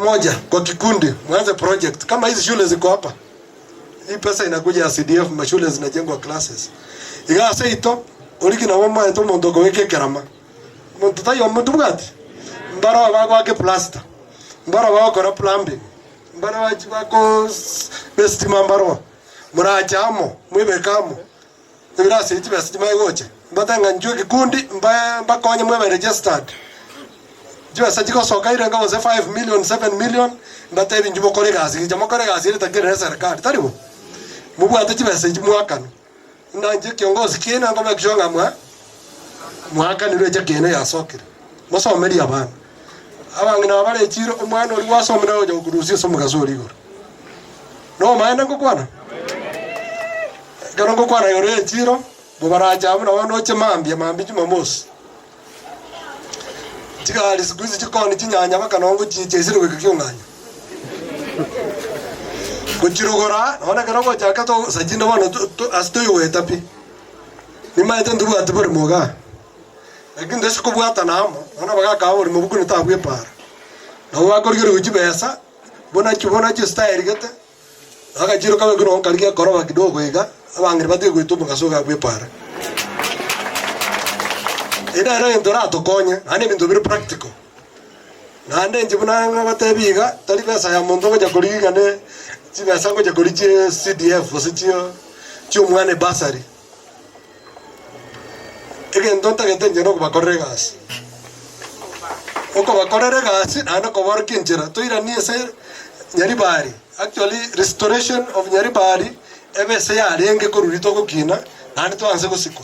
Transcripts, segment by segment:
moja kwa kikundi mwanze project kama hizi shule ziko hapa. Hii pesa inakuja ya CDF, mashule zinajengwa classes. Igasa ito oliki na mama eto mondo weke kerama. Mondo tayo mondo bugati. Mbara wa ke plaster. Mbara wa ko na plumbing. Mbara wa ko best mambaro. Muracha amo, mwebekamo. Ngira se itibe se magoche. Mbatanga njoo kikundi mbaka onye mwe registered. Jua sajiko soka ile ngao 5 million 7 million mbata hivi njumo kore gazi jamo kore gazi ile takire serikali taribu mubu atachiba se mwaka na nje kiongozi kina ngoma kishonga mwaka ni reje kene ya sokire moso meri abana abangina abale chiro umwana uri wasomera ojo kurusi somo gazori igoro no maana ngokwana garo ngokwana yore chiro bubaraja amuna wano chemambia mambi jumamosi Chikali sikuizi chikoni chinyanya bakanongo chichesire kwekyonganya. Kuchirogora naona kanongo chakato sajina bana astoyo wetapi. Nimaite ndubu atibori moga. Lakini ndesho kubwata namo naona bagaka abori mubuku nitabwe para. Nawo bakorigero uchibesa bona chi style gete. Aka chiro kawe kuno kalikia koroba kidogo iga abangire batike kwitumba kasoga bwe para. Ina era endorato konye ane bintu biri practical nande njibuna ngabatebiga tali pesa ya mondo koja kuriga ne chibesa koja kuriche CDF osichio chumwane basari ege ndonta gete njeno kubakorregas oko bakorregas ana kobor kinchira to ira ni ese Nyaribari actually restoration of Nyaribari ebe se ya renge korurito kokina nani to anse kosiko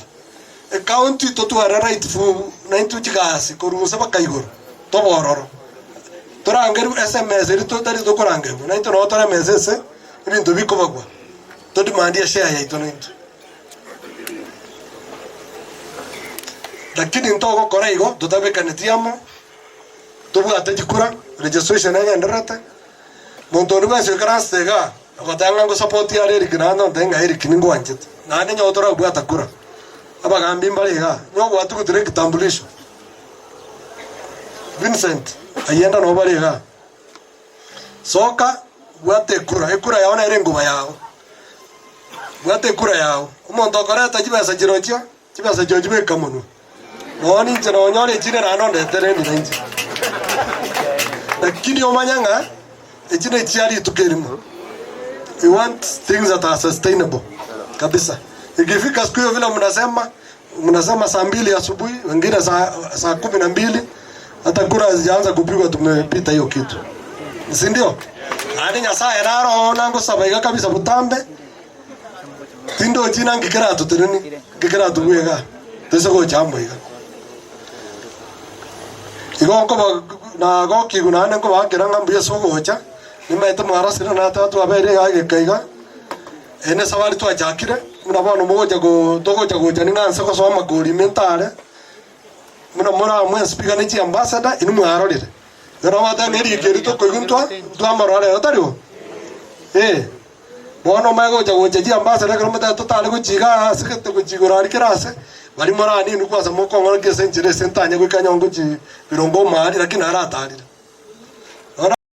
a county to right fu na intu chigasi korusa bakaigoro to bororo torangeru SMS ri to tari to korangeru na intu no tara mesese ibintu biko bagwa to demand ya share ya ito na intu lakini ntoko koraigo to tabe kanetiamo to bwate jikura registration ya ndarata montoni ba shekara stega akatanga ngo support ya ri kinano ndenga iri kiningo wanjete na ane nyotora bwata kura abagambi mbalega no watu kutire kitambulisho Vincent ayenda no balega soka wate kura yaona ere ngoma yao wate kura yao umuntu akoreta jibesa jirochia jibesa jojibe kamono noni nje nyore jine rano ndetere ni nje lakini omanyanga ejine chiari tukerimo we want things that are sustainable kabisa. Ikifika siku hiyo vile mnasema saa 2 asubuhi, wengine saa 12, hata kura zianza kupigwa tumepita hiyo kitu. Si ndio? Hadi nyasaye raro nango sabaiga kabisa butambe. Tindo jina ngikira tutirini, ngikira tuwega. Tese go jambo iga. Igo ko na go kiguna nango bakira ngambuye sogocha. Nimaite mwarasira na tatu abere yage kaiga. Ene sawari tu ajakire. Muna bano moja go togo jago jani nganse ko soma gori mentale muna mwe speaker ni ambassador inu mwarorire ngara wata ngeri keri to ko guntwa twamarore otariwo bono mago jago jaji ambassador ngara mata totale ko jiga sikete ko jigorari kirase bari mara ni nuko asa moko ngora ke senjire sentanya ko kanyongo ji birongo mari lakini aratarire